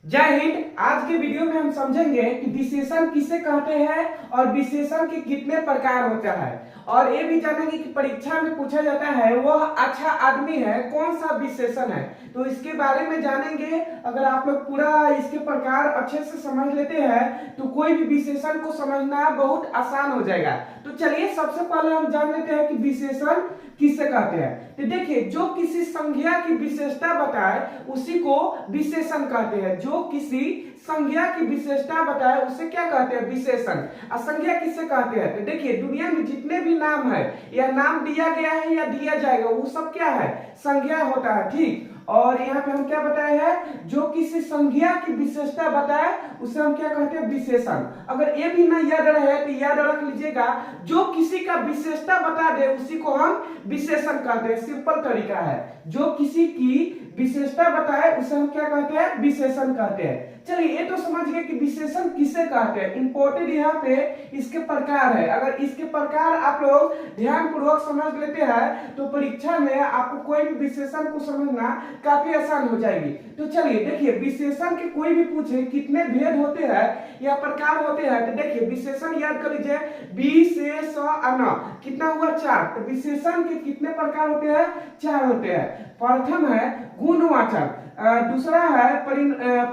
जय हिंद। आज के वीडियो में हम समझेंगे कि विशेषण किसे कहते हैं और विशेषण के कितने प्रकार होता है, और ये भी जानेंगे कि परीक्षा में पूछा जाता है वह अच्छा आदमी है कौन सा विशेषण है, तो इसके बारे में जानेंगे। अगर आप लोग पूरा इसके प्रकार अच्छे से समझ लेते हैं तो कोई भी विशेषण को समझना बहुत आसान हो जाएगा। तो चलिए सबसे पहले हम जान लेते हैं कि विशेषण किसे कहते हैं। तो देखिए, जो किसी संज्ञा की विशेषता बताए उसी को विशेषण कहते हैं। जो किसी संज्ञा की विशेषता बताए उसे क्या कहते हैं? विशेषण। असंज्ञा किसे कहते हैं? तो देखिए, दुनिया में जितने भी नाम है या नाम दिया गया है या दिया जाएगा वो सब क्या है? संज्ञा होता है। ठीक, और यहाँ पे हम क्या बताए हैं? जो किसी संज्ञा की विशेषता बताए उसे हम क्या कहते हैं? विशेषण। अगर ये भी ना याद रहे तो याद रख लीजिएगा, जो किसी का विशेषता बता दे उसी को हम विशेषण कहते हैं। सिंपल तरीका है, जो किसी की विशेषता बताए उसे हम क्या कहते हैं? विशेषण कहते हैं। चलिए, ये तो समझ गए कि विशेषण किसे कहते हैं। इंपॉर्टेंट यहाँ पे इसके प्रकार है। अगर इसके प्रकार आप लोग ध्यान पूर्वक समझ लेते हैं तो परीक्षा में आपको कोई भी विशेषण को समझना काफी आसान हो जाएगी। तो चलिए देखिए, विशेषण के कोई भी पूछे कितने भेद होते हैं या प्रकार होते हैं, तो देखिए विशेषण याद कर लीजिए, विशेषण कितना हुआ? 4। तो विशेषण के कितने प्रकार होते हैं? 4 होते हैं। प्रथम है गुणवाचक, दूसरा है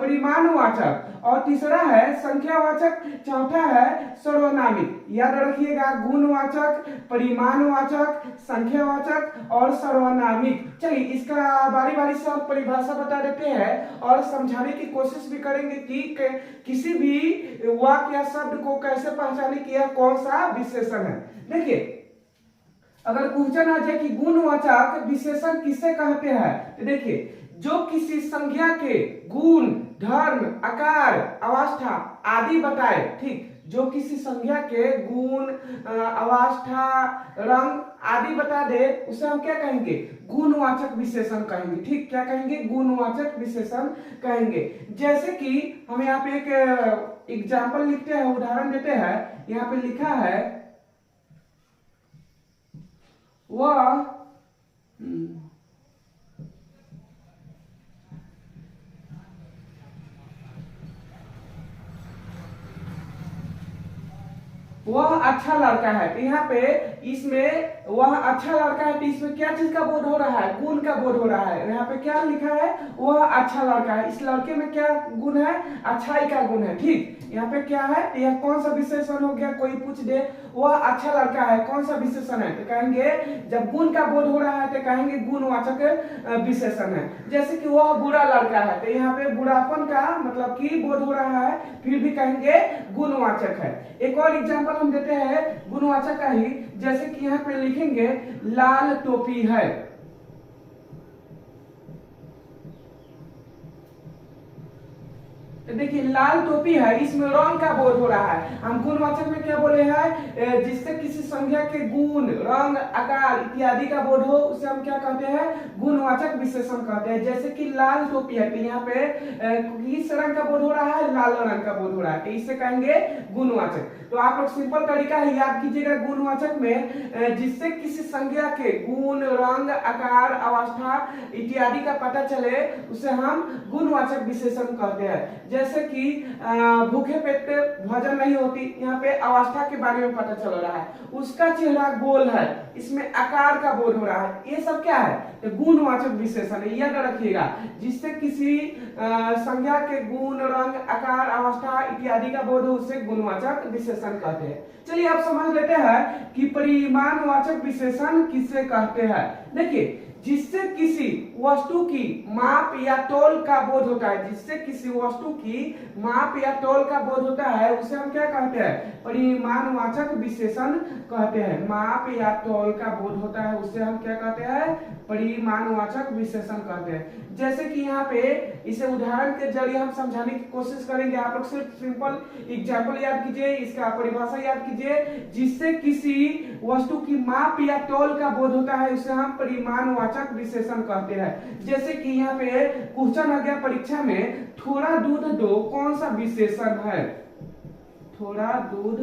परिमाणवाचक, और तीसरा है संख्यावाचक, चौथा है सर्वनामिक। याद रखिएगा, गुणवाचक, परिमाणवाचक, संख्यावाचक और सर्वनामिक। चलिए इसका बारी बारी से हम परिभाषा बता देते हैं और समझाने की कोशिश भी करेंगे कि किसी भी वाक्य या शब्द को कैसे पहचाने कि यह कौन सा विशेषण है। देखिए, अगर क्वेश्चन आ जाए कि गुणवाचक विशेषण किसे कहते हैं, तो देखिए, जो किसी संज्ञा के गुण, धर्म, आकार, अवस्था आदि बताए। ठीक, जो किसी संज्ञा के गुण, अवस्था, रंग आदि बता दे उसे हम क्या कहेंगे? गुणवाचक विशेषण कहेंगे। ठीक, क्या कहेंगे? गुणवाचक विशेषण कहेंगे। जैसे कि हम यहाँ पे एक एग्जाम्पल लिखते हैं, उदाहरण देते हैं। यहाँ पे लिखा है वह वह अच्छा लड़का है। तो यहाँ पे इसमें वह अच्छा लड़का है, तो इसमें क्या चीज का बोध हो रहा है? गुण का बोध हो रहा है। यहाँ पे क्या लिखा है? वह अच्छा लड़का है। इस लड़के में क्या गुण है? अच्छाई का गुण है। ठीक, यहाँ पे क्या है? यह कौन सा विशेषण हो गया? कोई पूछ दे वह अच्छा लड़का है, कौन सा विशेषण है? तो कहेंगे, जब गुण का बोध हो रहा है तो कहेंगे गुणवाचक विशेषण है। जैसे कि वह बुरा लड़का है, तो यहाँ पे बुरापन का मतलब कि बोध हो रहा है, फिर भी कहेंगे गुणवाचक है। एक और एग्जांपल हम देते हैं गुणवाचक का ही। जैसे कि यहाँ पे लिखेंगे लाल टोपी है। देखिए, लाल टोपी है, इसमें रंग का बोध हो रहा है। हम गुणवाचक में क्या बोले हैं? जिससे किसी संज्ञा के गुण, रंग, आकार इत्यादि का बोध हो उसे हम क्या कहते हैं? गुणवाचक विशेषण कहते हैं। जैसे कि लाल टोपी है, तो यहाँ पे किस रंग का बोध हो रहा है? लाल रंग का बोध हो रहा है, तो इससे कहेंगे गुणवाचक। तो आप लोग सिंपल तरीका है याद कीजिएगा, गुणवाचक में जिससे किसी संज्ञा के गुण, रंग, आकार, अवस्था इत्यादि का पता चले उसे हम गुणवाचक विशेषण कहते हैं। जैसे कि भूखे पेट पे भोजन नहीं होती, यहाँ पे अवस्था के बारे में पता चल रहा है। उसका चेहरा गोल है, इसमें आकार का बोध हो रहा है। ये सब क्या है? तो गुणवाचक विशेषण है। याद रखिएगा, जिससे किसी संज्ञा के गुण, रंग, आकार, अवस्था इत्यादि का बोध हो उसे गुणवाचक विशेषण कहते हैं। चलिए अब समझ लेते हैं कि परिमाणवाचक विशेषण किसे कहते हैं। देखिए, जिससे किसी वस्तु की माप या तौल का बोध होता है, जिससे किसी वस्तु की माप या तौल का बोध होता है उसे हम क्या कहते हैं? परिमाणवाचक विशेषण कहते हैं। माप या तौल का बोध होता है उसे हम क्या कहते हैं? परिमाणवाचक विशेषण कहते हैं। जैसे कि यहाँ पे इसे उदाहरण के जरिए हम समझाने की कोशिश करेंगे। आप लोग सिर्फ सिंपल एग्जाम्पल याद कीजिए, इसका परिभाषा याद कीजिए। जिससे किसी वस्तु की माप या तौल का बोध होता है उसे हम परिमाणवाचक विशेषण कहते हैं। जैसे कि यहाँ पे क्वेश्चन आ गया परीक्षा में, थोड़ा दूध दो कौन सा विशेषण है? थोड़ा दूध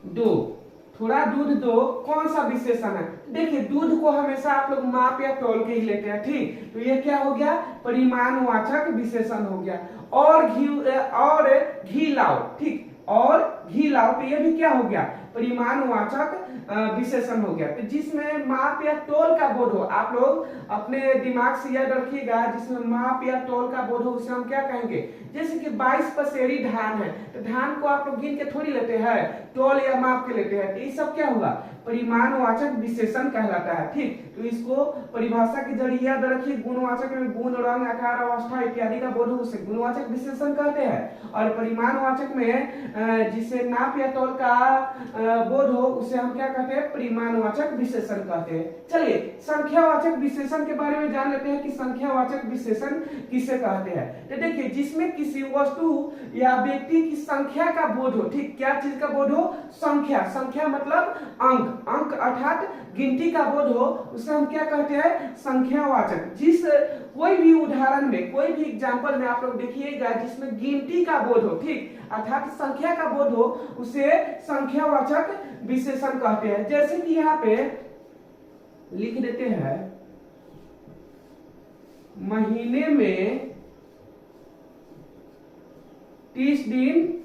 दो, थोड़ा दूध दो कौन सा विशेषण है? देखिए दूध को हमेशा आप लोग माप या तौल के ही लेते हैं, ठीक। तो ये क्या हो गया? परिमाणवाचक विशेषण हो गया। और घी लाओ, ठीक, और घी लाओ, तो ये भी क्या हो गया? परिमाणवाचक विशेषण हो गया। तो जिसमें माप या तौल का बोध हो, आप लोग अपने दिमाग से याद रखिएगा, जिसमें माप या तौल का बोध हो उसे हम क्या कहेंगे? जैसे कि 22 पसेरी धान है, तो धान को आप लोग गिन के थोड़ी लेते हैं, तौल या माप के लेते हैं। तो ये सब क्या हुआ? परिमाणवाचक विशेषण कहलाता है, ठीक। तो इसको परिभाषा के जरिए याद रखिए, गुणवाचक में गुण, रंग, आकार, अवस्था इत्यादि का बोध हो उसे गुणवाचक विशेषण कहते हैं। और परिमाणवाचक में जिसे नाप या तौल का बोध हो उसे हम क्या कहते हैं? परिमाणवाचक विशेषण कहते हैं। चलिए संख्यावाचक विशेषण के बारे में जान लेते हैं कि संख्यावाचक विशेषण किसे कहते हैं। तो देखिए जिसमें किसी वस्तु या व्यक्ति की संख्या का बोध हो, ठीक। क्या चीज का बोध हो? संख्या। संख्या मतलब अंक, अंक अर्थात गिनती का बोध हो उसे हम क्या कहते हैं? संख्यावाचक। जिस कोई भी उदाहरण में, कोई भी एग्जांपल में आप लोग देखिएगा जिसमें गिनती का बोध हो, ठीक, अर्थात संख्या का बोध हो उसे संख्यावाचक विशेषण कहते हैं। जैसे कि यहाँ पे लिख देते हैं, महीने में 30 दिन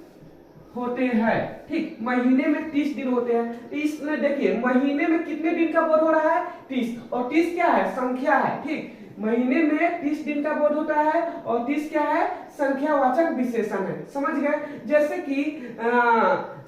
होते हैं, ठीक। महीने में 30 दिन होते हैं। तो इसमें देखिए महीने में कितने दिन का बोध हो रहा है? 30। और 30 क्या है? संख्या है, ठीक। महीने में 30 दिन का बोध होता है और 30 क्या है? संख्यावाचक विशेषण है। समझ गए? जैसे कि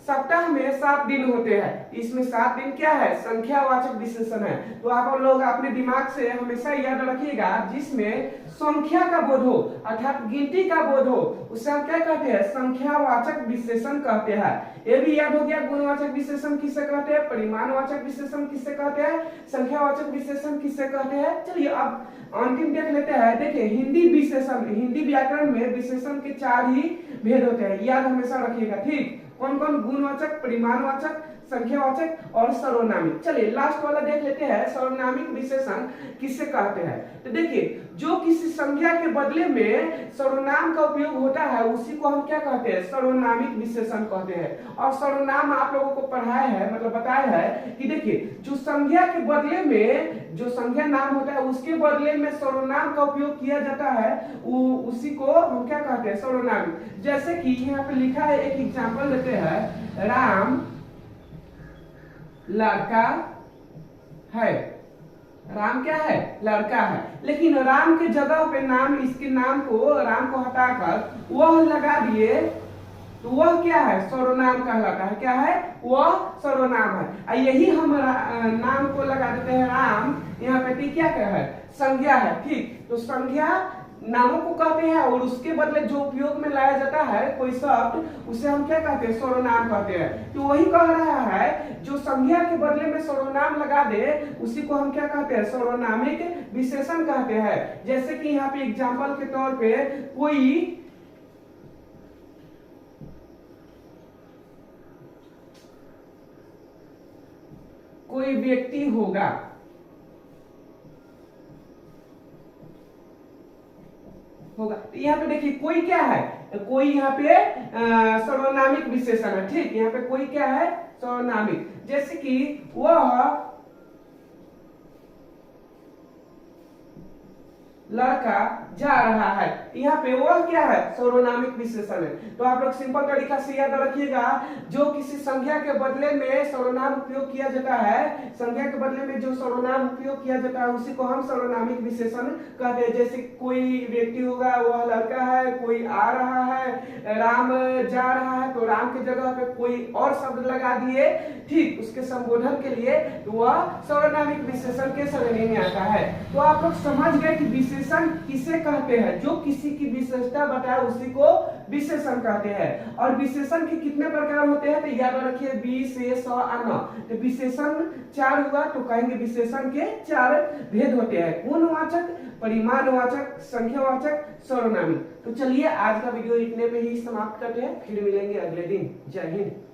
सप्ताह में 7 दिन होते हैं, इसमें 7 दिन क्या है? संख्यावाचक विशेषण है। तो आप लोग अपने दिमाग से हमेशा याद रखिएगा, जिसमें संख्या का बोध हो अर्थात गिनती का बोध हो उसे हम क्या कहते हैं? संख्यावाचक विशेषण कहते हैं। ये भी याद हो गया। गुणवाचक विशेषण किसे कहते हैं? परिमाणवाचक विशेषण किसे कहते हैं? संख्यावाचक विशेषण किसे कहते हैं? चलिए अब अंतिम देख लेते हैं। देखिए हिंदी विशेषण, हिंदी व्याकरण में विशेषण के 4 ही भेद होते हैं, याद हमेशा रखिएगा, ठीक। कौन कौन? गुणवाचक, परिमाणवाचक, संख्यावाचक और सर्वनामिक। चलिए लास्ट वाला देख लेते हैं, सर्वनामिक विशेषण किसे कहते हैं। तो देखिए जो किसी संज्ञा के बदले में सर्वनाम का उपयोग होता है उसी को हम क्या कहते हैं? सर्वनामिक विशेषण कहते हैं। और सर्वनाम आप लोगों को पढ़ाया है, मतलब बताया है कि देखिए जो संज्ञा के बदले में, जो संज्ञा नाम होता है उसके बदले में सर्वनाम का उपयोग किया जाता है उसी को हम क्या कहते हैं? सर्वनामिक। जैसे कि यहाँ पे लिखा है, एक एग्जाम्पल लेते हैं, राम लड़का है। राम क्या है? लड़का है। लेकिन राम के जगह पे नाम, इसके नाम को, राम को हटाकर वह लगा दिए तो वह क्या है? सर्वनाम कहलाता है। क्या है? वह सर्वनाम है। यही हम नाम को लगा देते हैं राम, यहाँ पे क्या है? संज्ञा है, ठीक। तो संज्ञा नामों को कहते हैं और उसके बदले जो उपयोग में लाया जाता है कोई शब्द उसे हम क्या कहते हैं? सर्वनाम कहते हैं। तो वही कह रहा है जो संज्ञा के बदले में सर्वनाम लगा दे उसी को हम क्या कहते हैं? सर्वनामिक विशेषण कहते हैं। जैसे कि यहाँ पे एग्जाम्पल के तौर पे कोई व्यक्ति होगा, तो यहाँ पे देखिए कोई क्या है? कोई यहाँ पे सर्वनामिक विशेषण है, ठीक। यहाँ पे कोई क्या है? सर्वनामिक। जैसे कि वह लड़का जा रहा है, यहाँ पे वह क्या है? सर्वनामिक विशेषण है। तो आप लोग सिंपल तरीका से याद रखिएगा, जो किसी संज्ञा के बदले में सर्वनाम उपयोग किया जाता है, संज्ञा के बदले में जो सर्वनाम उपयोग किया जाता है उसी को हम सर्वनामिक विशेषण कहते हैं। जैसे कोई व्यक्ति होगा, वह लड़का है, कोई आ रहा है, राम जा रहा है, तो राम की जगह पे कोई और शब्द लगा दिए, ठीक, उसके संबोधन के लिए, तो वह सर्वनामिक विशेषण के श्रेणी में आता है। तो आप लोग समझ गए कि विशेषण किसे कहते हैं? जो किसी की विशेषता बताए उसी को विशेषण कहते हैं। और विशेषण के कितने प्रकार होते हैं? तो याद रखिए 20 से 100 आना। तो विशेषण 4 हुआ, तो कहेंगे विशेषण के 4 भेद होते हैं, गुणवाचक, परिमाणवाचक, संख्यावाचक, सर्वनामिक। तो चलिए आज का वीडियो इतने पे ही समाप्त करते हैं, फिर मिलेंगे अगले दिन। जय हिंद।